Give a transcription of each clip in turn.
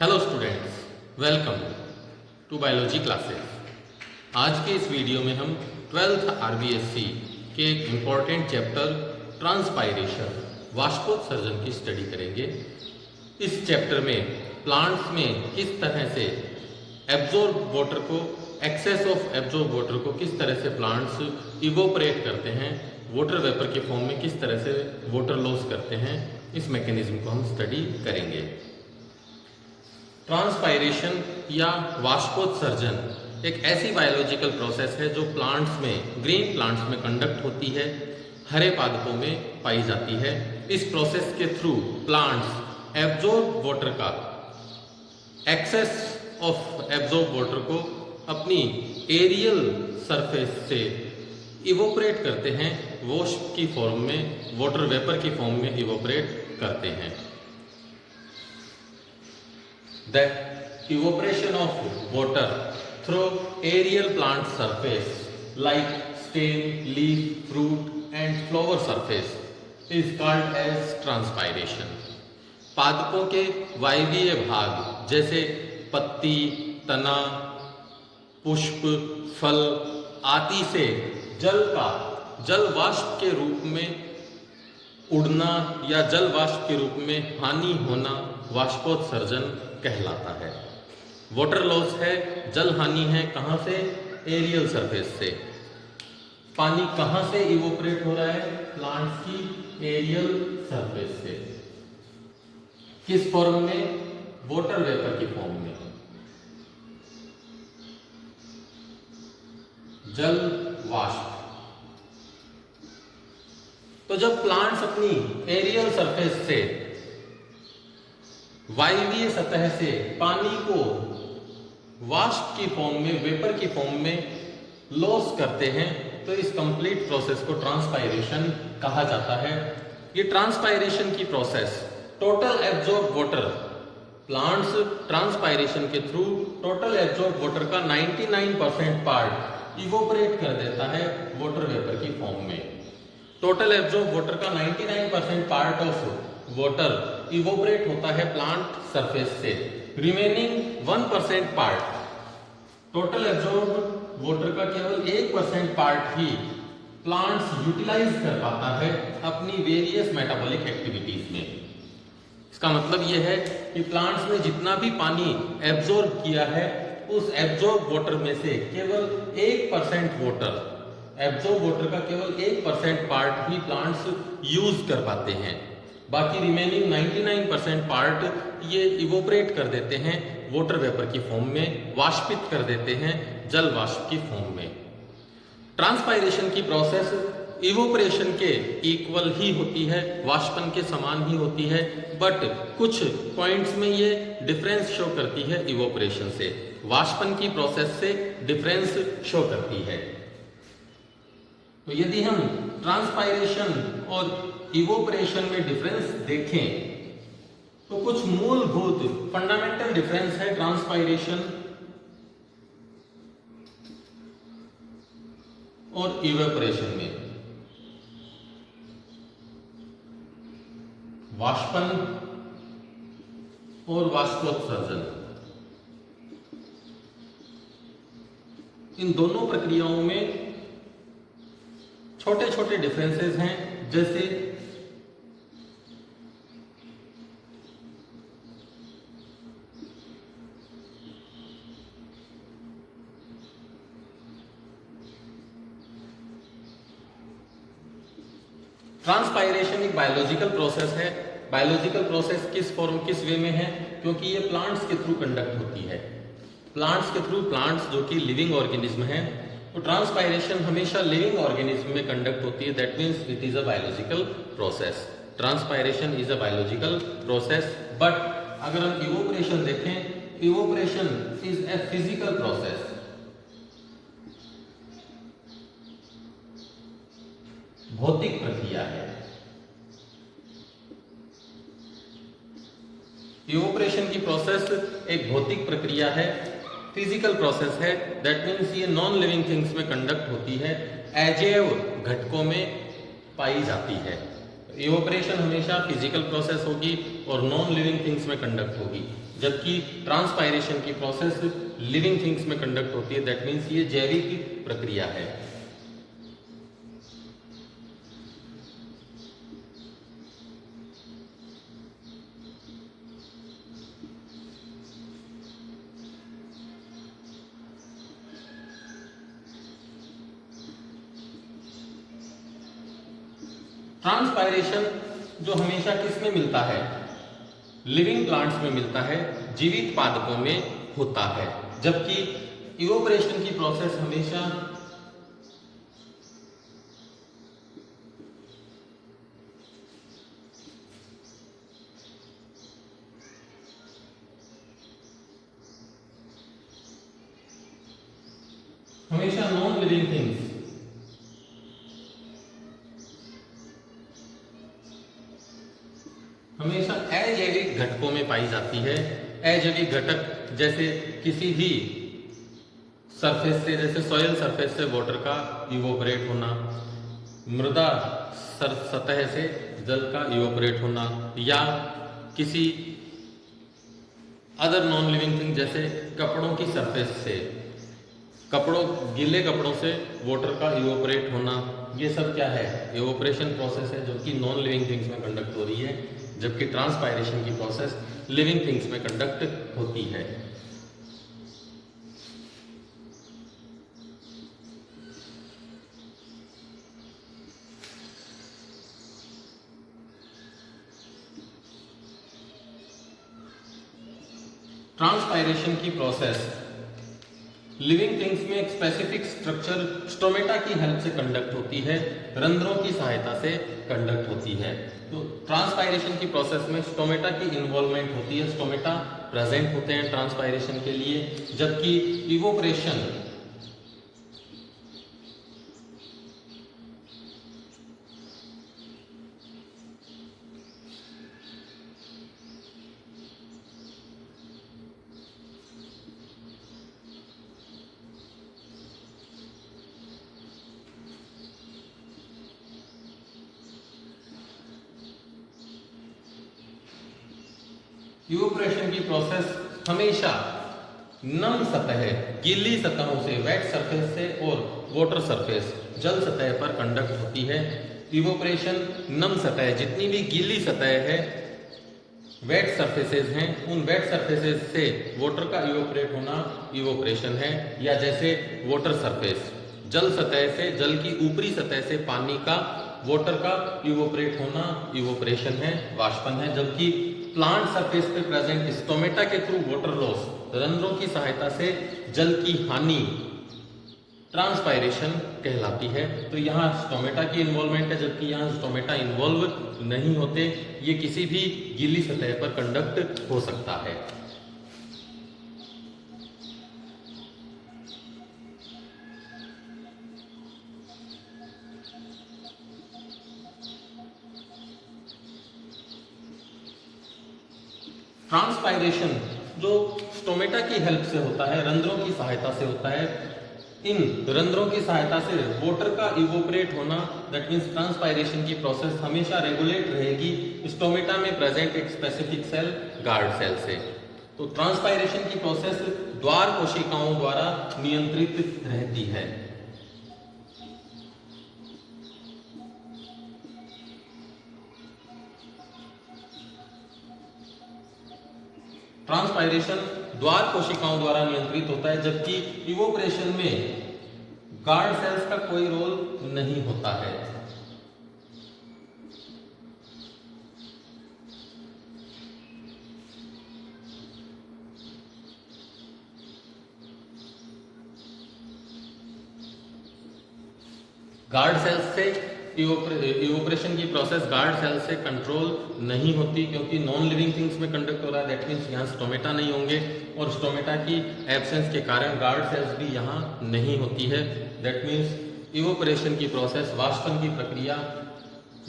Hello students, welcome to biology classes. आज के इस वीडियो में हम 12th आरबीएससी के एक इम्पॉर्टेंट चैप्टर ट्रांसपायरेशन वाष्पोत्सर्जन की स्टडी करेंगे। इस चैप्टर में प्लांट्स में किस तरह से एब्जॉर्ब वाटर को, एक्सेस ऑफ एब्जॉर्ब वाटर को किस तरह से प्लांट्स इवोपरेट करते हैं, वाटर वेपर के फॉर्म में किस तरह से वाटर लॉस करते हैं, इस मैकेनिज्म को हम स्टडी करेंगे। ट्रांसपायरेशन या वाष्पोत्सर्जन एक ऐसी बायोलॉजिकल प्रोसेस है जो प्लांट्स में, ग्रीन प्लांट्स में कंडक्ट होती है, हरे पादपों में पाई जाती है। इस प्रोसेस के थ्रू प्लांट्स एब्जॉर्ब वाटर का, एक्सेस ऑफ एब्जॉर्ब वाटर को अपनी एरियल सरफेस से इवोपरेट करते हैं, वाष्प की फॉर्म में, वाटर वेपर की फॉर्म में इवोपरेट करते हैं। The evaporation of water through aerial plant surface like stem, leaf, fruit and flower surface is called as transpiration. पादपों के वायवीय भाग जैसे पत्ती, तना, पुष्प, फल आदि से जल वाष्प के रूप में उड़ना या जल वाष्प के रूप में हानि होना वाष्पोत्सर्जन कहलाता है। वाटर लॉस है, जल हानि है, कहाँ से? एरियल सरफेस से। पानी कहाँ से इवोपरेट हो रहा है? प्लांट्स की एरियल सरफेस से। किस फॉर्म में? वाटर वेपर की फॉर्म में, जल वाष्प। तो जब प्लांट्स अपनी एरियल सरफेस से, वायवीय सतह से पानी को वाष्प की फॉर्म में, वेपर की फॉर्म में लॉस करते हैं, तो इस कंप्लीट प्रोसेस को ट्रांसपायरेशन कहा जाता है। ये ट्रांसपायरेशन की process total absorb water, plants transpiration के थ्रू टोटल एब्जॉर्ब वाटर का 99% पार्ट इवोपरेट कर देता है वाटर वेपर की फॉर्म में। टोटल एब्जॉर्ब वाटर का 99% पार्ट ऑफ वाटर इवोपरेट होता है प्लांट सरफेस से। Remaining 1% part, total absorb water का केवल 1% पार्ट ही प्लांट्स यूटिलाइज कर पाता है अपनी वेरियस मेटाबॉलिक एक्टिविटीज में। इसका मतलब यह है कि प्लांट्स ने जितना भी पानी एब्जॉर्ब किया है, उस एब्जॉर्ब वाटर में से केवल 1% वाटर, एब्जॉर्ब वाटर का केवल 1% पार्ट ही प्लांट्स यूज कर पाते हैं। बाकी रिमेनिंग 99% पार्ट ये इवोपरेट कर देते हैं वाटर वेपर की फॉर्म में, वाष्पित कर देते हैं जल वाष्प की फॉर्म में। ट्रांसपायरेशन की प्रोसेस इवोपरेशन के इक्वल ही होती है, वाष्पन के समान ही होती है, बट कुछ पॉइंट्स में ये डिफरेंस शो करती है इवोपरेशन से, वाष्पन की प्रोसेस से डिफरेंस शो करती है। तो यदि हम ट्रांसपायरेशन और इवोपरेशन में डिफरेंस देखें तो कुछ मूलभूत फंडामेंटल डिफरेंस है ट्रांसपायरेशन और इवेपोरेशन में। वाष्पन और वाष्पोत्सर्जन, इन दोनों प्रक्रियाओं में छोटे छोटे डिफरेंसेस हैं। जैसे ट्रांसपायरेशन एक बायोलॉजिकल प्रोसेस है। बायोलॉजिकल प्रोसेस किस फॉर्म, किस वे में है? क्योंकि ये प्लांट्स के थ्रू कंडक्ट होती है। प्लांट्स के थ्रू, प्लांट्स जो कि लिविंग ऑर्गेनिज्म है, तो ट्रांसपायरेशन हमेशा लिविंग ऑर्गेनिज्म में कंडक्ट होती है। That means it is a biological process. Transpiration is a biological process. But अगर हम इवोपरेशन देखें, evaporation is a physical process. भौतिक प्रक्रिया है। इवोपरेशन की प्रोसेस एक भौतिक प्रक्रिया है, फिजिकल प्रोसेस है। दैट मीन्स ये नॉन लिविंग थिंग्स में कंडक्ट होती है, अजैव घटकों में पाई जाती है। इवोपरेशन हमेशा फिजिकल प्रोसेस होगी, और नॉन लिविंग थिंग्स में कंडक्ट होगी, जबकि ट्रांसपायरेशन की प्रोसेस लिविंग थिंग्स में कंडक्ट होती है। दैट मीन्स ये जैविक प्रक्रिया है। ट्रांसपायरेशन जो हमेशा किस में मिलता है? लिविंग प्लांट्स में मिलता है, जीवित पादपों में होता है, जबकि इवोपरेशन की प्रोसेस हमेशा नॉन लिविंग थिंग्स, हमेशा अजैविक घटकों में पाई जाती है। अजैविक घटक जैसे किसी भी सरफेस से, जैसे सॉइल सरफेस से वाटर का इवोपरेट होना, मृदा सतह से जल का इवोपरेट होना, या किसी अदर नॉन लिविंग थिंग जैसे कपड़ों की सरफेस से, गीले कपड़ों से वाटर का इवोपरेट होना, ये सब क्या है? इवोपरेशन प्रोसेस है, जो कि नॉन लिविंग थिंग्स में कंडक्ट हो रही है, जबकि ट्रांसपायरेशन की प्रोसेस लिविंग थिंग्स में कंडक्ट होती है। ट्रांसपायरेशन की प्रोसेस लिविंग थिंग्स में एक स्पेसिफिक स्ट्रक्चर स्टोमेटा की हेल्प से कंडक्ट होती है, रंध्रों की सहायता से कंडक्ट होती है। तो ट्रांसपायरेशन की प्रोसेस में स्टोमेटा की इन्वॉल्वमेंट होती है, स्टोमेटा प्रेजेंट होते हैं ट्रांसपायरेशन के लिए, जबकि इवोपरेशन इवोपरेशन की प्रोसेस हमेशा नम सतह, गीली सतहों से, वेट सरफेस से और वाटर सरफेस, जल सतह पर कंडक्ट होती है। इवोपरेशन नम सतह, जितनी भी गीली सतह है, वेट सरफेसेस हैं, उन वेट सरफेसेस से वाटर का इवोपरेट होना इवोपरेशन है। या जैसे वाटर सरफेस, जल सतह से, जल की ऊपरी सतह से पानी का, वाटर का इवोपरेट होना इवोपरेशन है, वाष्पन है। जबकि प्लांट सरफेस पे प्रेजेंट स्टोमेटा के थ्रू वाटर लॉस, रंध्रों की सहायता से जल की हानि, ट्रांसपायरेशन कहलाती है। तो यहाँ स्टोमेटा की इन्वॉल्वमेंट है, जबकि यहाँ स्टोमेटा इन्वॉल्व नहीं होते, ये किसी भी गीली सतह पर कंडक्ट हो सकता है। ट्रांसपायरेशन जो स्टोमेटा की हेल्प से होता है, रंध्रों की सहायता से होता है, इन रंध्रों की सहायता से वाटर का इवोपरेट होना, दैट मीन्स ट्रांसपायरेशन की प्रोसेस हमेशा रेगुलेट रहेगी स्टोमेटा में प्रेजेंट एक स्पेसिफिक सेल, गार्ड सेल से। तो ट्रांसपायरेशन की प्रोसेस द्वार कोशिकाओं द्वारा नियंत्रित रहती है। ट्रांसपायरेशन द्वार कोशिकाओं द्वारा नियंत्रित होता है, जबकि इवोपरेशन में गार्ड सेल्स का कोई रोल नहीं होता है। गार्ड सेल्स से इवोपरेशन की प्रोसेस गार्ड सेल्स से कंट्रोल नहीं होती, क्योंकि नॉन लिविंग थिंग्स में कंडक्ट हो रहा है। दैट मीन्स यहाँ स्टोमेटा नहीं होंगे, और स्टोमेटा की एब्सेंस के कारण गार्ड सेल्स भी यहाँ नहीं होती है। दैट मीन्स इवोपरेशन की प्रोसेस, वाष्पन की प्रक्रिया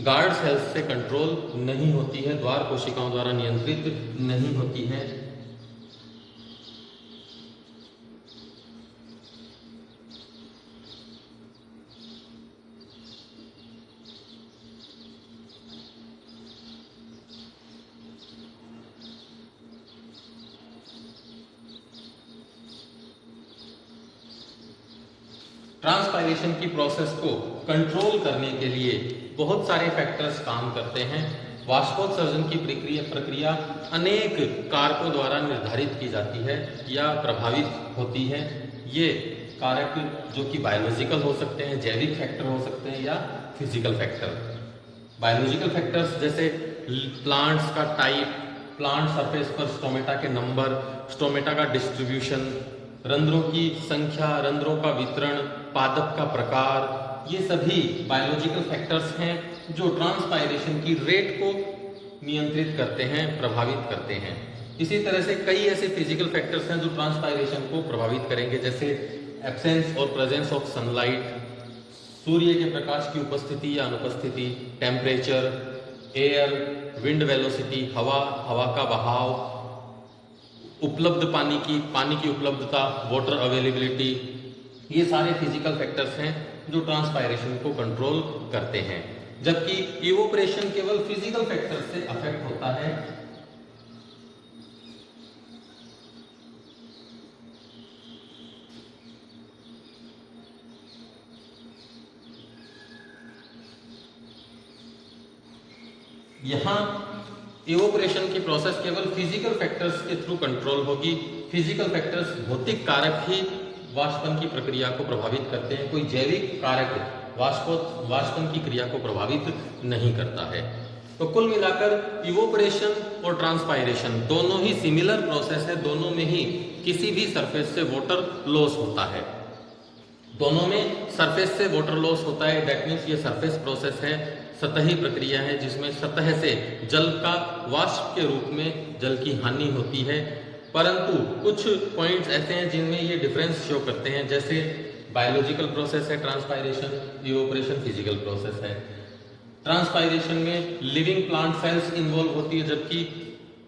गार्ड सेल्स से कंट्रोल नहीं होती है, द्वार कोशिकाओं द्वारा नियंत्रित नहीं होती है। ट्रांसपायरेशन की प्रोसेस को कंट्रोल करने के लिए बहुत सारे फैक्टर्स काम करते हैं। वाष्पोत्सर्जन की प्रक्रिया अनेक कारकों द्वारा निर्धारित की जाती है या प्रभावित होती है। ये कारक जो कि बायोलॉजिकल हो सकते हैं, जैविक फैक्टर हो सकते हैं या फिजिकल फैक्टर। बायोलॉजिकल फैक्टर्स जैसे प्लांट्स का टाइप, प्लांट सरफेस पर स्टोमेटा के नंबर, स्टोमेटा का डिस्ट्रीब्यूशन, रंध्रों की संख्या, रंध्रों का वितरण, पादप का प्रकार, ये सभी बायोलॉजिकल फैक्टर्स हैं जो ट्रांसपायरेशन की रेट को नियंत्रित करते हैं, प्रभावित करते हैं। इसी तरह से कई ऐसे फिजिकल फैक्टर्स हैं जो ट्रांसपायरेशन को प्रभावित करेंगे, जैसे एब्सेंस और प्रेजेंस ऑफ सनलाइट, सूर्य के प्रकाश की उपस्थिति या अनुपस्थिति, टेम्परेचर, एयर, विंड वेलोसिटी, हवा का बहाव, उपलब्ध पानी की उपलब्धता, वाटर अवेलेबिलिटी, ये सारे फिजिकल फैक्टर्स हैं जो ट्रांसपायरेशन को कंट्रोल करते हैं। जबकि इवोपरेशन केवल फिजिकल फैक्टर से अफेक्ट होता है। यहां इवोपरेशन की प्रोसेस केवल फिजिकल फैक्टर्स के थ्रू कंट्रोल होगी। फिजिकल फैक्टर्स, भौतिक कारक ही वाष्पन की प्रक्रिया को प्रभावित करते हैं। कोई जैविक कारक वाष्पन की क्रिया को प्रभावित नहीं करता है। तो कुल मिलाकर इवोपरेशन और ट्रांसपायरेशन दोनों ही सिमिलर प्रोसेस है। दोनों में ही किसी भी सरफेस से वाटर लॉस होता है। दोनों में सरफेस से वाटर लॉस होता है। दैट मीन्स ये सरफेस प्रोसेस है, सतही प्रक्रिया है, जिसमें सतह से जल का वाष्प के रूप में जल की हानि होती है। परंतु कुछ पॉइंट्स ऐसे हैं जिनमें ये डिफरेंस शो करते हैं, जैसे बायोलॉजिकल प्रोसेस है ट्रांसपायरेशन, इवोपरेशन फिजिकल प्रोसेस है। ट्रांसपायरेशन में लिविंग प्लांट सेल्स इन्वॉल्व होती है, जबकि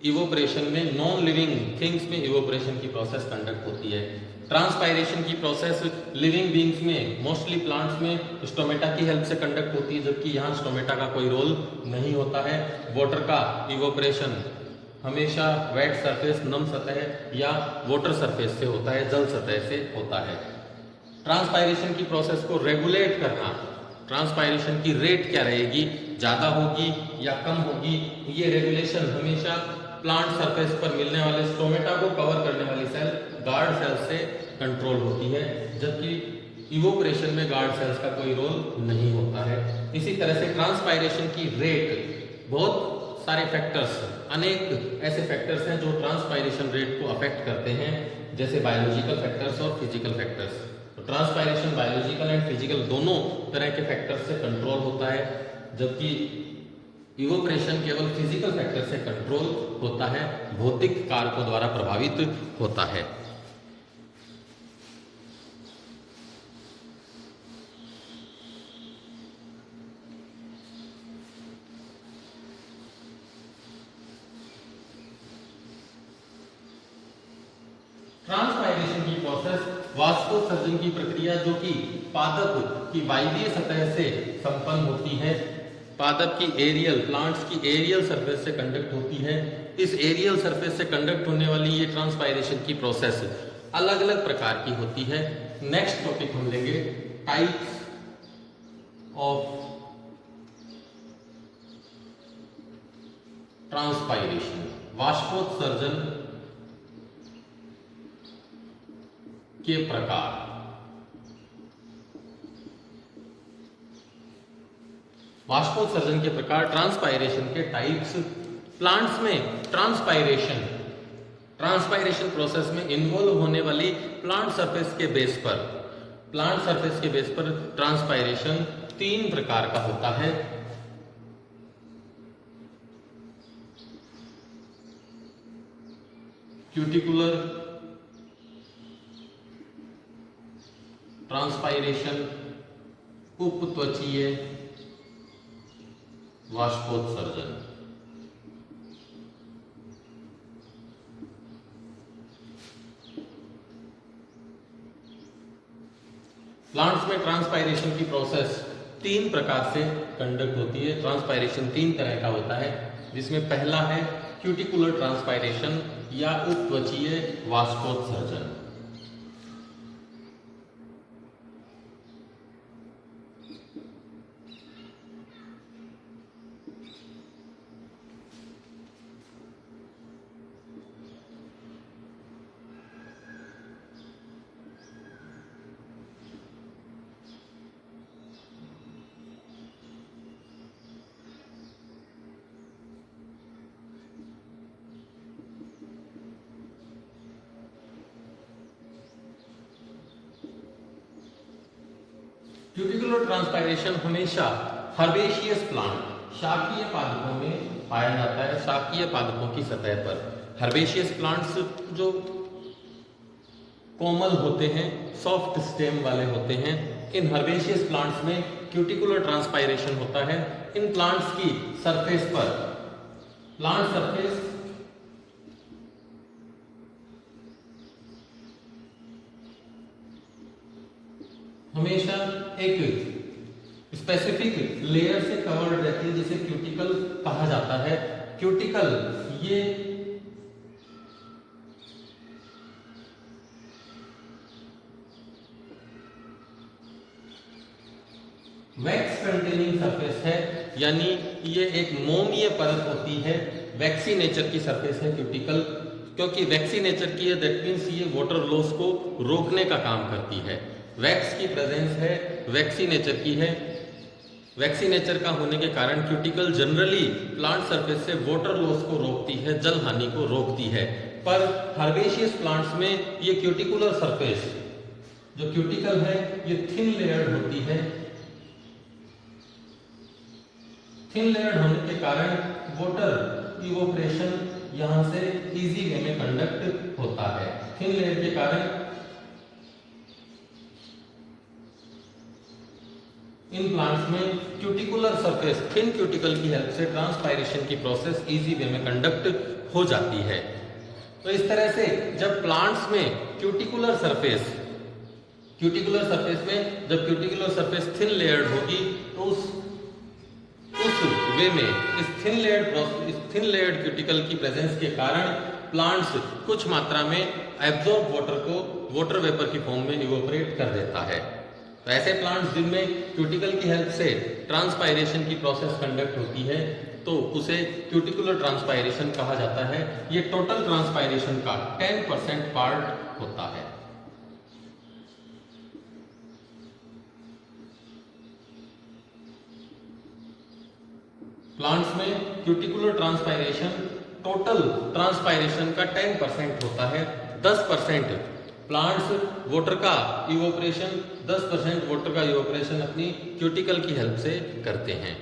इवोपरेशन में नॉन लिविंग थिंग्स में इवोपरेशन की प्रोसेस कंडक्ट होती है। ट्रांसपायरेशन की प्रोसेस लिविंग बींग्स में, मोस्टली प्लांट्स में स्टोमेटा की हेल्प से कंडक्ट होती है, जबकि यहाँ स्टोमेटा का कोई रोल नहीं होता है। वाटर का इवोपरेशन हमेशा वेट सरफेस, नम सतह या वाटर सरफेस से होता है, जल सतह से होता है। ट्रांसपायरेशन की प्रोसेस को रेगुलेट करना, ट्रांसपायरेशन की रेट क्या रहेगी, ज़्यादा होगी या कम होगी, ये रेगुलेशन हमेशा प्लांट सरफेस पर मिलने वाले स्टोमेटा को कवर करने वाली सेल, गार्ड सेल से कंट्रोल होती है, जबकि इवोपरेशन में गार्ड सेल्स का कोई रोल नहीं होता है। इसी तरह से ट्रांसपायरेशन की रेट, बहुत सारे फैक्टर्स, अनेक ऐसे फैक्टर्स हैं जो ट्रांसपायरेशन रेट को अफेक्ट करते हैं, जैसे बायोलॉजिकल फैक्टर्स और फिजिकल फैक्टर्स। तो ट्रांसपायरेशन बायोलॉजिकल एंड फिजिकल दोनों तरह के फैक्टर्स से कंट्रोल होता है, जबकि इवोपरेशन केवल फिजिकल फैक्टर से कंट्रोल होता है, भौतिक कारकों द्वारा प्रभावित होता है। ट्रांसपायरेशन की प्रोसेस वाष्पोत्सर्जन की प्रक्रिया जो कि पादप की वायवीय सतह से संपन्न होती है, पादप की एरियल, प्लांट्स की एरियल सरफेस से कंडक्ट होती है। इस एरियल सरफेस से कंडक्ट होने वाली ये ट्रांसपायरेशन की प्रोसेस अलग अलग प्रकार की होती है। नेक्स्ट टॉपिक हम लेंगे टाइप्स ऑफ ट्रांसपायरेशन, वाष्पोत्सर्जन के प्रकार। वाष्पोत्सर्जन के प्रकार, ट्रांसपायरेशन के टाइप्स। प्लांट्स में ट्रांसपायरेशन प्रोसेस में इन्वॉल्व होने वाली प्लांट सरफेस के बेस पर ट्रांसपायरेशन 3 प्रकार का होता है। क्यूटिकुलर ट्रांसपायरेशन, उपत्वचीय वाष्पोत्सर्जन। प्लांट्स में ट्रांसपायरेशन की प्रोसेस 3 प्रकार से कंडक्ट होती है। ट्रांसपायरेशन 3 तरह का होता है, जिसमें पहला है क्यूटिकुलर ट्रांसपायरेशन या उपत्वचीय वाष्पोत्सर्जन। क्यूटिकुलर ट्रांसपायरेशन हमेशा हर्बेशियस प्लांट, शाकीय पादपों में पाया जाता है, शाकीय पादपों की सतह पर। हर्बेशियस प्लांट्स जो कोमल होते हैं, सॉफ्ट स्टेम वाले होते हैं, इन हर्बेशियस प्लांट्स में क्यूटिकुलर ट्रांसपायरेशन होता है। इन प्लांट्स की सरफेस पर, प्लांट सरफेस हमेशा एक स्पेसिफिक लेयर से कवर्ड रहती है जिसे क्यूटिकल कहा जाता है। क्यूटिकल ये वैक्स कंटेनिंग सरफेस है, यानी ये एक मोमीय परत होती है, वैक्सी नेचर की सरफेस है क्यूटिकल। क्योंकि वैक्सी नेचर की है, दैट मीन्स ये वाटर लॉस को रोकने का काम करती है। वैक्स की प्रेजेंस है, वैक्सी नेचर की है। वैक्सी नेचर का होने के कारण क्यूटिकल जनरली प्लांट सरफेस से वाटर लॉस को रोकती है, जल हानि को रोकती है। पर हर्बेशियस प्लांट्स में ये क्यूटिकुलर सरफेस, जो क्यूटिकल है, ये थिन लेयर्ड होती है। थिन लेयर्ड होने के कारण वाटर इवोपरेशन यहां से इजी वे में कंडक्ट होता है। थिन लेयर के कारण इन प्लांट्स में क्यूटिकुलर सरफेस, थिन क्यूटिकल की हेल्प से ट्रांसपायरेशन की प्रोसेस इजी वे में कंडक्ट हो जाती है। तो इस तरह से जब प्लांट्स में क्यूटिकुलर सरफेस में जब क्यूटिकुलर सरफेस थिन लेयर्ड होगी तो उस वे में इस थिन लेयर्ड क्यूटिकल की प्रेजेंस के कारण प्लांट्स कुछ मात्रा में एब्जॉर्ब वाटर को वाटर वेपर की फॉर्म में इवोपरेट कर देता है। तो ऐसे प्लांट्स जिनमें क्यूटिकल की हेल्प से ट्रांसपायरेशन की प्रोसेस कंडक्ट होती है तो उसे क्यूटिकुलर ट्रांसपायरेशन कहा जाता है। ये टोटल ट्रांसपायरेशन का 10% पार्ट होता है। प्लांट्स में क्यूटिकुलर ट्रांसपायरेशन टोटल ट्रांसपायरेशन का 10% होता है। 10% प्लांट्स वाटर का इवोपरेशन 10% वाटर का इवोपरेशन अपनी क्यूटिकल की हेल्प से करते हैं।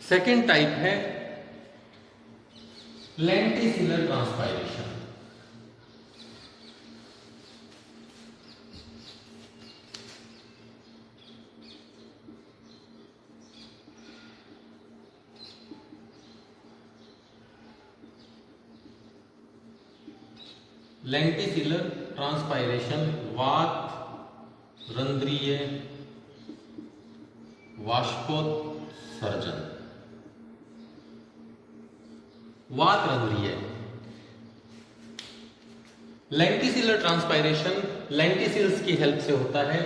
सेकेंड टाइप है लेंटिसिलर ट्रांसपायरेशन। लेंटिसिलर ट्रांसपायरेशन वात रंध्रीय वाष्पोत्सर्जन। वात रंध्रीय लेंटिसिलर ट्रांसपायरेशन लेंटिसिल्स की हेल्प से होता है।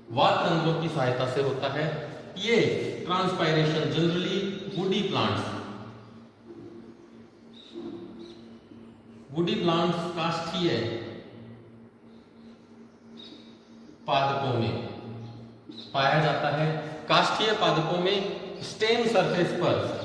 वात रंध्रों की सहायता से होता है। ये ट्रांसपायरेशन जनरली वुडी प्लांट्स काष्ठीय पादपों में पाया जाता है। काष्ठीय पादपों में स्टेम सरफेस पर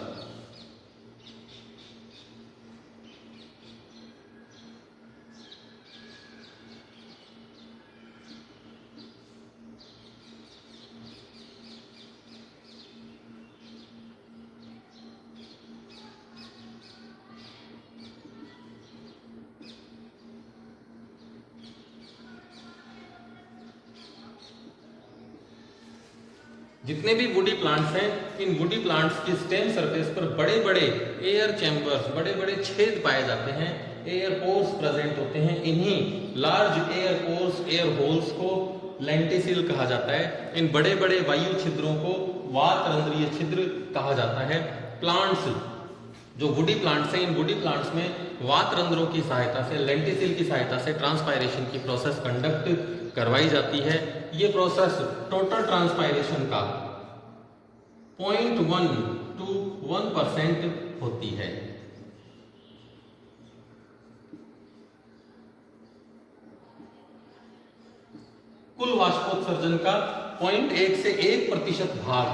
जितने भी वुडी प्लांट्स हैं, इन वुडी प्लांट्स की स्टेम सरफेस पर बड़े बड़े एयर चैम्बर्स, बड़े बड़े छेद पाए जाते हैं, एयर पोर्स प्रेजेंट होते हैं। इन्हीं large air pores, air holes को लेंटिसिल कहा जाता है। इन बड़े बड़े वायु छिद्रों को वात रंध्रीय छिद्र कहा जाता है। प्लांट्स जो वुडी प्लांट्स हैं, इन वुडी प्लांट्स में वात रंध्रों की सहायता से, लेंटिसिल की सहायता से ट्रांसपायरेशन की प्रोसेस कंडक्ट करवाई जाती है। ये प्रोसेस टोटल ट्रांसपायरेशन का 0.1 to 1% होती है। कुल वाष्पोत्सर्जन का 0.1 से 1% भाग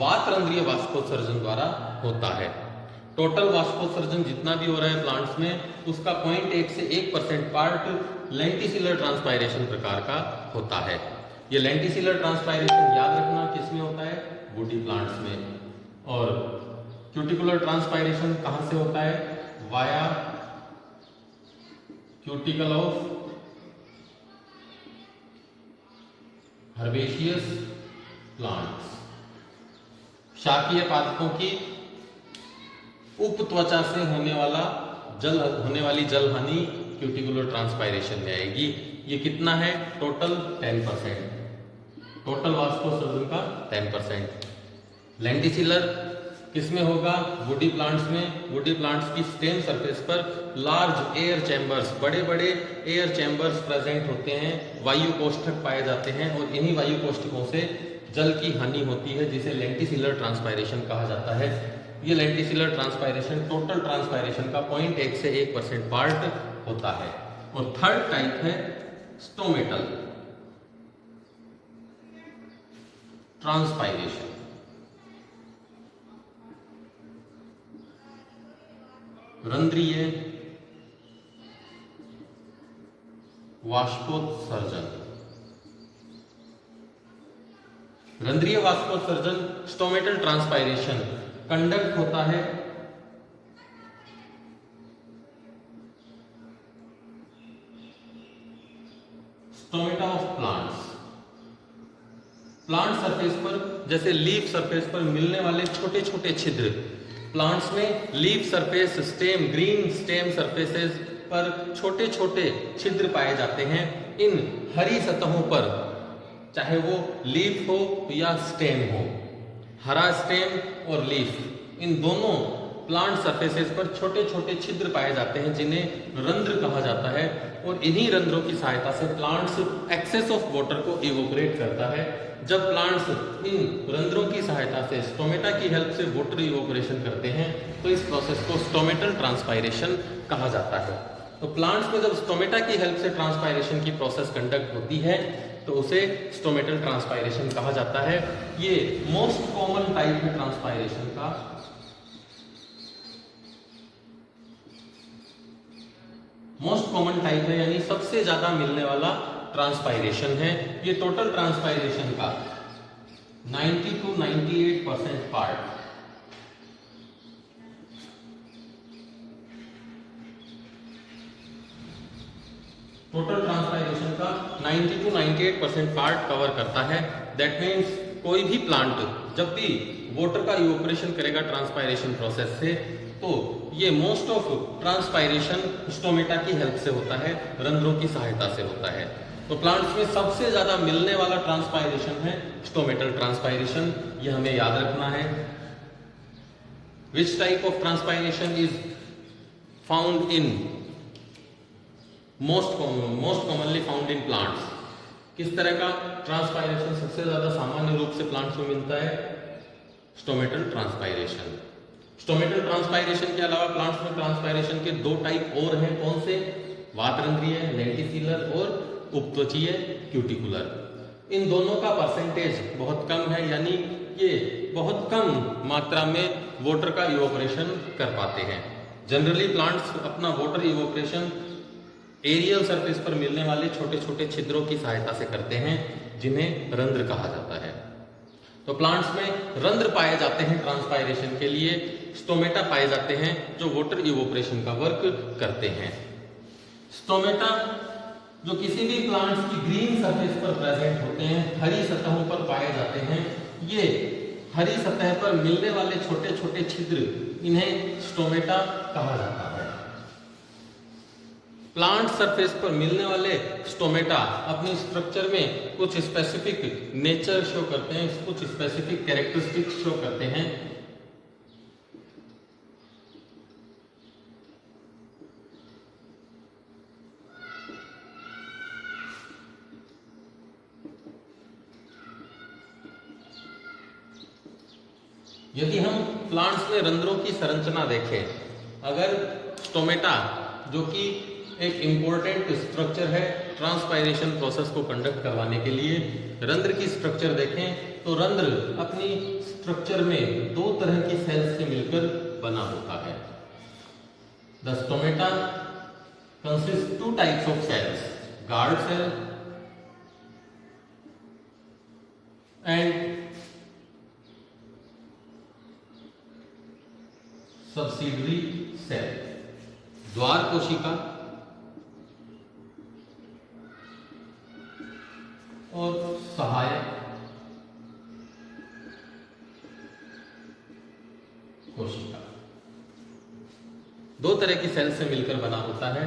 वात रंध्रीय वाष्पोत्सर्जन द्वारा होता है। टोटल वाष्पोत्सर्जन जितना भी हो रहा है प्लांट्स में, उसका 0.1 से 1% पार्ट लेंटिसिलर ट्रांसपायरेशन प्रकार का होता है। ये लेंटिसिलर ट्रांसपायरेशन याद रखना किसमें होता है? वुडी प्लांट्स में। और क्यूटिकुलर ट्रांसपायरेशन कहां से होता है? Via cuticle of herbaceous plants. शाकीय पादपों की उपत्वचा से होने वाली जल हानि क्यूटिकुलर ट्रांसपायरेशन में आएगी। ये कितना है? टोटल 10%, टोटल वाष्पोत्सर्जन का 10%। लेंटिसिलर किसमें होगा? वुडी प्लांट्स में। वुडी प्लांट्स की स्टेम सरफेस पर लार्ज एयर चैम्बर्स, बड़े बड़े एयर चैम्बर्स प्रेजेंट होते हैं, वायु कोष्ठक पाए जाते हैं, और इन्हीं वायु कोष्ठकों से जल की हानि होती है, जिसे लेंटिसिलर ट्रांसपायरेशन कहा जाता है। ये लेंटिसिलर ट्रांसपायरेशन टोटल ट्रांसपायरेशन का 0.1 से 1% पार्ट होता है। और थर्ड टाइप है स्टोमेटल ट्रांसपायरेशन। रंध्रीय वाष्पोत्सर्जन। रंध्रीय वाष्पोत्सर्जन स्टोमेटल ट्रांसपायरेशन कंडक्ट होता है stomata of plants. Plant surface पर, जैसे लीफ सरफेस पर मिलने वाले छोटे छोटे छिद्र, प्लांट्स में leaf surface, stem, green stem surfaces पर छोटे छोटे छिद्र पाए जाते हैं। इन हरी सतहों पर, चाहे वो लीफ हो या स्टेम हो, हरा स्टेम और लीफ, इन दोनों प्लांट सरफेसेस पर छोटे छोटे छिद्र पाए जाते हैं, जिन्हें रंध्र कहा जाता है। और इन्हीं रंध्रों की सहायता से प्लांट्स एक्सेस ऑफ वाटर को इवोपरेट करता है। जब प्लांट्स इन रंध्रों की सहायता से स्टोमेटा की हेल्प से वाटर इवोपरेशन करते हैं, तो इस प्रोसेस को स्टोमेटल ट्रांसपायरेशन कहा जाता है। तो प्लांट्स में जब स्टोमेटा की हेल्प से ट्रांसपायरेशन की प्रोसेस कंडक्ट होती है, तो उसे स्टोमेटल ट्रांसपायरेशन कहा जाता है। ये मोस्ट कॉमन टाइप है ट्रांसपायरेशन का। मोस्ट कॉमन टाइप है, यानी सबसे ज्यादा मिलने वाला ट्रांसपायरेशन है। ये टोटल ट्रांसपायरेशन का 90 to 98% पार्ट टोटल ट्रांसपायरेशन का 90 to 98% पार्ट कवर करता है। दैट मीन्स कोई भी प्लांट जब भी वाटर का इवोपरेशन करेगा ट्रांसपायरेशन प्रोसेस से, तो ये मोस्ट ऑफ ट्रांसपायरेशन स्टोमेटा की हेल्प से होता है, रंध्रों की सहायता से होता है। तो प्लांट्स में सबसे ज्यादा मिलने वाला ट्रांसपायरेशन है स्टोमेटल ट्रांसपायरेशन। ये हमें याद रखना है। Which type of transpiration is found in most commonly found in plants. किस तरह का ट्रांसपायरेशन सबसे ज्यादा सामान्य रूप से प्लांट्स में मिलता है? Stomatal transpiration. स्टोमेटल ट्रांसपायरेशन के अलावा प्लांट्स में ट्रांसपायरेशन के दो टाइप और हैं। कौन से? वातरंध्रीय लेंटिसिलर और उपत्वचीय क्यूटिकुलर। इन दोनों का परसेंटेज बहुत कम है, यानी ये बहुत कम मात्रा में वाटर का इवोपरेशन कर पाते हैं। जनरली प्लांट्स अपना वाटर इवोपरेशन एरियल सरफेस पर मिलने वाले छोटे छोटे छिद्रों की सहायता से करते हैं, जिन्हें रंध्र कहा जाता है। तो प्लांट्स में रंध्र पाए जाते हैं ट्रांसपायरेशन के लिए, स्टोमेटा पाए जाते हैं जो वाटर इवोपरेशन का वर्क करते हैं। स्टोमेटा जो किसी भी प्लांट्स की ग्रीन सरफेस पर प्रेजेंट होते हैं, हरी सतहों पर पाए जाते हैं, ये हरी सतह पर मिलने वाले छोटे छोटे छिद्र, इन्हें स्टोमेटा कहा जाता है। प्लांट सरफेस पर मिलने वाले स्टोमेटा अपनी स्ट्रक्चर में कुछ स्पेसिफिक नेचर शो करते हैं, कुछ स्पेसिफिक कैरेक्टरिस्टिक्स शो करते हैं। यदि हम प्लांट्स में रंध्रों की संरचना देखें, अगर स्टोमेटा जो कि एक इंपॉर्टेंट स्ट्रक्चर है ट्रांसपायरेशन प्रोसेस को कंडक्ट करवाने के लिए। रंध्र की स्ट्रक्चर देखें तो रंध्र अपनी स्ट्रक्चर में दो तरह की सेल्स से मिलकर बना होता है। The stomata consist two types of cells, guard cell and subsidiary cell, द्वार कोशिका और सहायक कोशिका। दो तरह की सेल से मिलकर बना होता है।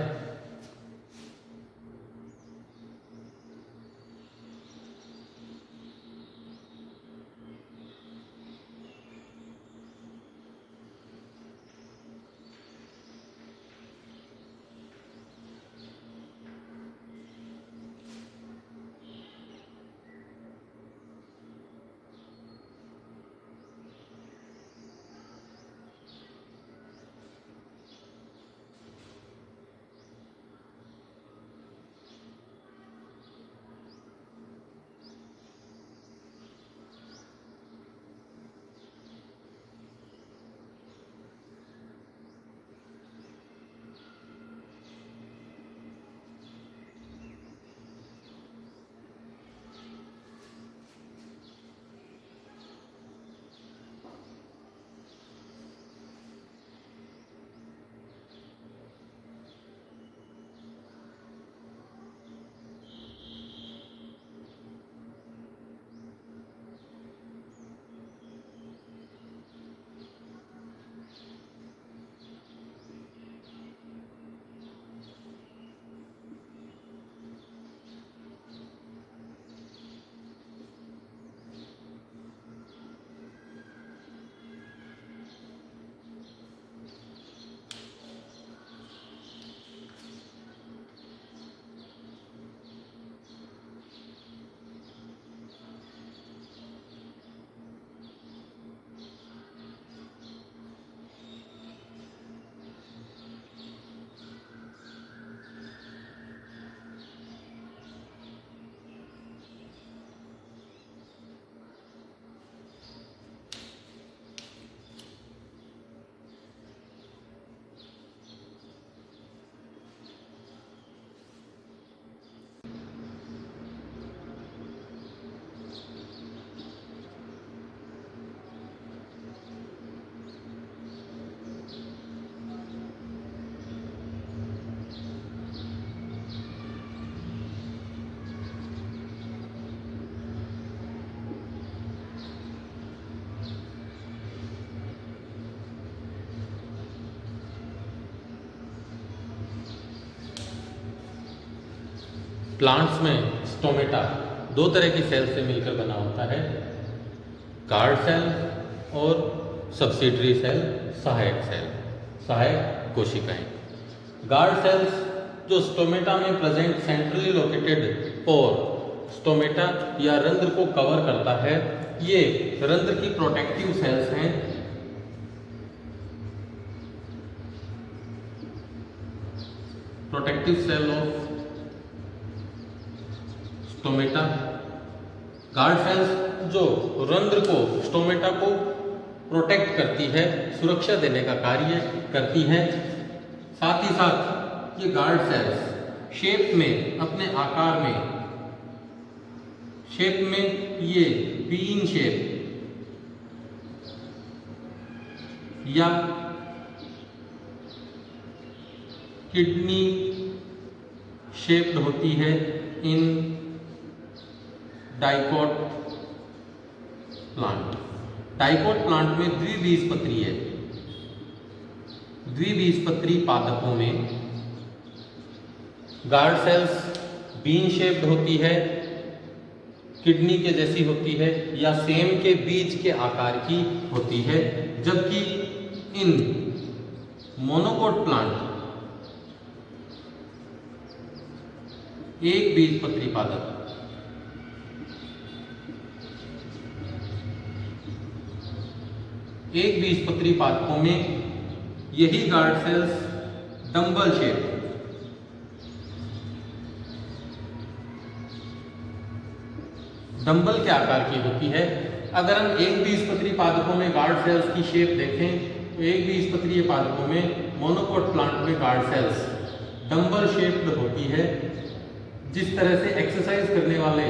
प्लांट्स में स्टोमेटा दो तरह की सेल से मिलकर बना होता है, गार्ड सेल और सब्सिडरी सेल, सहायक सेल, सहायक कोशिकाएं। गार्ड सेल्स जो स्टोमेटा में present centrally located pore, stomata या रंध्र को कवर करता है, ये रंध्र की प्रोटेक्टिव सेल्स हैं। Protective cell of stomata. Guard cells जो रंध्र को, स्टोमेटा को प्रोटेक्ट करती है, सुरक्षा देने का कार्य करती है। साथ ही साथ ये गार्ड सेल्स शेप में, अपने आकार में, शेप में ये बीन शेप या किडनी शेप्ड होती है इन डाइकोट प्लांट। डाइकोट प्लांट में द्विबीजपत्री है। द्विबीजपत्री पादपों में गार्ड सेल्स बीन शेप्ड होती है, किडनी के जैसी होती है या सेम के बीज के आकार की होती है, जबकि इन मोनोकोट प्लांट एक बीजपत्री पादप, एक बीजपत्री पादपों में यही guard cells dumbbell shape dumbbell के आकार की होती है। अगर हम एक बीजपत्री पादपों में गार्ड सेल्स की शेप देखें तो एक बीजपत्रीय पादपों में मोनोकोट प्लांट में गार्ड सेल्स डंबल शेप्ड होती है। जिस तरह से एक्सरसाइज करने वाले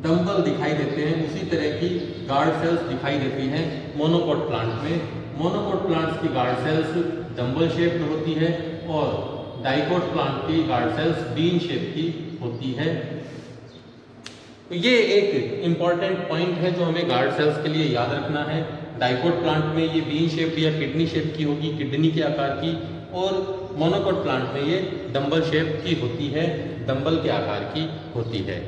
डंबल दिखाई देते हैं उसी तरह की गार्ड सेल्स दिखाई देती हैं मोनोकोट प्लांट में। मोनोकोट प्लांट्स की गार्ड सेल्स डंबल शेप्ड होती है और डाइकोट प्लांट की गार्ड सेल्स बीन शेप की होती है। तो ये एक इम्पॉर्टेंट पॉइंट है जो हमें गार्ड सेल्स के लिए याद रखना है। डाइकोट प्लांट में ये बीन शेप या किडनी शेप की होगी, किडनी के आकार की, और मोनोकोट प्लांट में ये डंबल शेप की होती है, डंबल के आकार की होती है।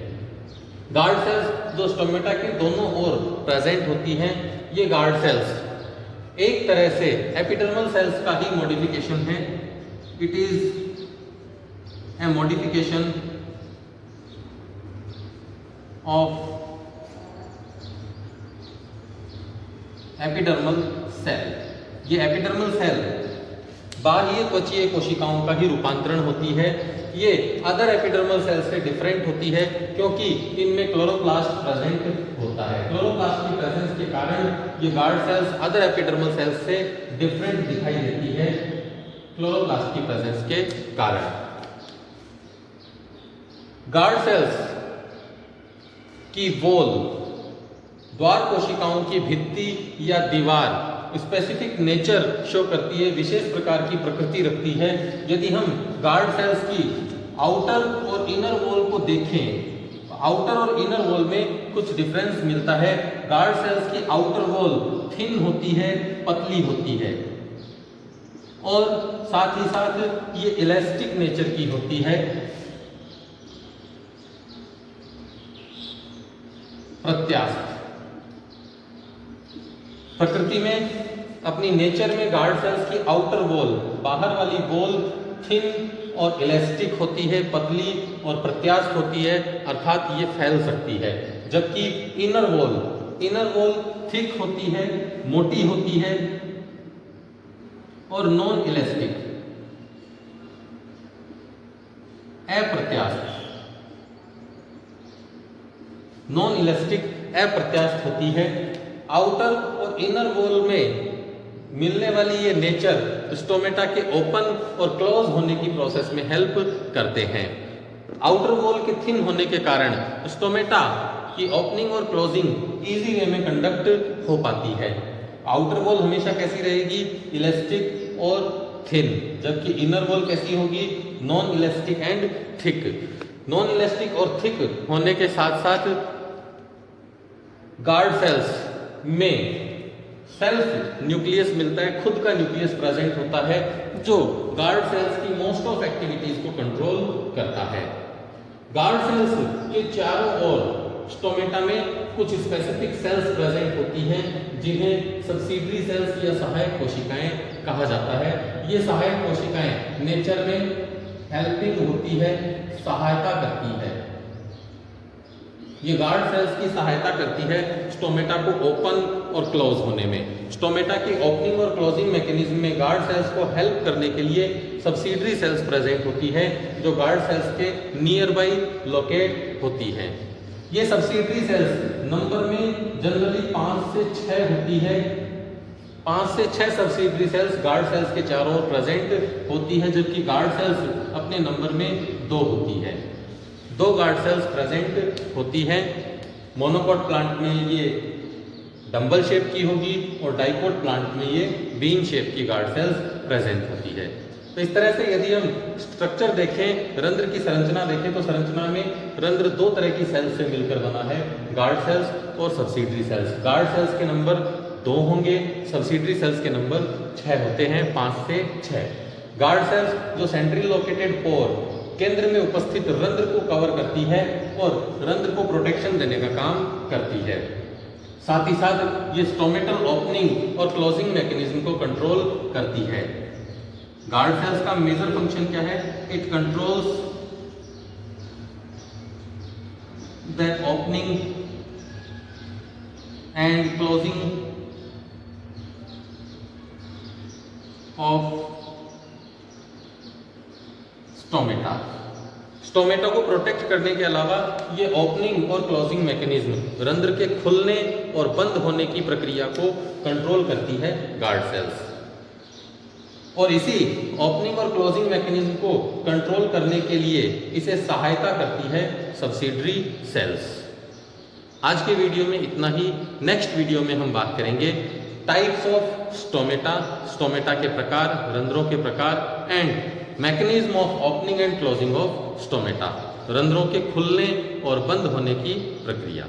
गार्ड सेल्स जो स्टोमेटा के दोनों ओर प्रेजेंट होती हैं, ये गार्ड सेल्स एक तरह से एपिडर्मल सेल्स का ही मॉडिफिकेशन है। It is a modification of epidermal cell. ये एपिडर्मल सेल बाह्य त्वचीय कोशिकाओं का ही रूपांतरण होती है। ये अदर एपिडर्मल सेल से डिफरेंट होती है क्योंकि इनमें क्लोरोप्लास्ट प्रेजेंट होता है। क्लोरोप्लास्ट की प्रेजेंस के कारण ये guard cells other epidermal cells से डिफरेंट दिखाई देती है, क्लोरोप्लास्ट की प्रेजेंस के कारण। गार्ड सेल्स की वॉल द्वार कोशिकाओं की भित्ति या दीवार स्पेसिफिक नेचर शो करती है, विशेष प्रकार की प्रकृति रखती है। यदि हम गार्ड सेल्स की आउटर और इनर वॉल को देखें तो आउटर और इनर वॉल में कुछ डिफरेंस मिलता है। गार्ड सेल्स की आउटर वॉल थिन होती है, पतली होती है, और साथ ही साथ ये इलास्टिक नेचर की होती है। प्रत्यास्थ प्रकृति में अपनी नेचर में गार्ड सेल्स की आउटर वॉल, बाहर वाली वॉल थिन और इलास्टिक होती है, पतली और प्रत्यास्थ होती है, अर्थात ये फैल सकती है। जबकि इनर वॉल थिक होती है, मोटी होती है और नॉन इलास्टिक, अप्रत्यास्थ, नॉन इलास्टिक अप्रत्यास्थ होती है। आउटर और इनर वॉल में मिलने वाली ये नेचर स्टोमेटा के ओपन और क्लोज होने की प्रोसेस में हेल्प करते हैं। आउटर वॉल के थिन होने के कारण स्टोमेटा की ओपनिंग और क्लोजिंग इजी वे में कंडक्ट हो पाती है। आउटर वॉल हमेशा कैसी रहेगी? इलास्टिक और थिन, जबकि इनर वॉल कैसी होगी? Non elastic and thick. Non elastic और थिक होने के साथ साथ गार्ड सेल्स में सेल्फ न्यूक्लियस मिलता है, खुद का न्यूक्लियस प्रेजेंट होता है, जो गार्ड सेल्स की मोस्ट ऑफ एक्टिविटीज को कंट्रोल करता है। गार्ड सेल्स के चारों ओर स्टोमेटा में कुछ स्पेसिफिक सेल्स प्रेजेंट होती हैं, जिन्हें सब्सिडरी सेल्स या सहायक कोशिकाएं कहा जाता है। ये सहायक कोशिकाएं नेचर में हेल्पिंग होती है, सहायता करती है। ये गार्ड सेल्स की सहायता करती है स्टोमेटा को ओपन और क्लोज होने में। स्टोमेटा की ओपनिंग और क्लोजिंग मैकेनिज्म में गार्ड सेल्स को हेल्प करने के लिए सब्सिडरी सेल्स प्रेजेंट होती है, जो गार्ड सेल्स के नियर बाई लोकेट होती हैं। ये सब्सिडरी सेल्स नंबर में जनरली 5 से 6 होती है। 5 से 6 सब्सिडरी सेल्स गार्ड सेल्स के चारों ओर प्रेजेंट होती है, जबकि गार्ड सेल्स अपने नंबर में 2 होती है। 2 गार्ड सेल्स प्रेजेंट होती हैं। मोनोकोट प्लांट में ये डंबल शेप की होगी और डाइकोट प्लांट में ये बीन शेप की गार्ड सेल्स प्रेजेंट होती है। तो इस तरह से यदि हम स्ट्रक्चर देखें, रंध्र की संरचना देखें, तो संरचना में रंध्र 2 तरह की सेल्स से मिलकर बना है, गार्ड सेल्स और सब्सिडरी सेल्स। गार्ड सेल्स के नंबर 2 होंगे, सब्सिडरी सेल्स के नंबर 6 होते हैं, 5 से 6। गार्ड सेल्स जो सेंट्रली लोकेटेड पोर, केंद्र में उपस्थित रंध्र को कवर करती है और रंध्र को प्रोटेक्शन देने का काम करती है। साथ ही साथ ये स्टोमेटल ओपनिंग और क्लोजिंग मैकेनिज्म को कंट्रोल करती है। गार्ड सेल्स का मेजर फंक्शन क्या है? It controls the opening and closing of stomata. Stomata को प्रोटेक्ट करने के अलावा ये ओपनिंग और क्लोजिंग मैकेनिज्म, रंध्र के खुलने और बंद होने की प्रक्रिया को कंट्रोल करती है गार्ड सेल्स। और इसी ओपनिंग और क्लोजिंग मैकेनिज्म को कंट्रोल करने के लिए इसे सहायता करती है सब्सिडरी सेल्स। आज के वीडियो में इतना ही। नेक्स्ट वीडियो में हम बात करेंगे टाइप्स ऑफ स्टोमेटा, स्टोमेटा के प्रकार, रंध्रों के प्रकार and mechanism of opening and closing of stomata, रंध्रों के खुलने और बंद होने की प्रक्रिया।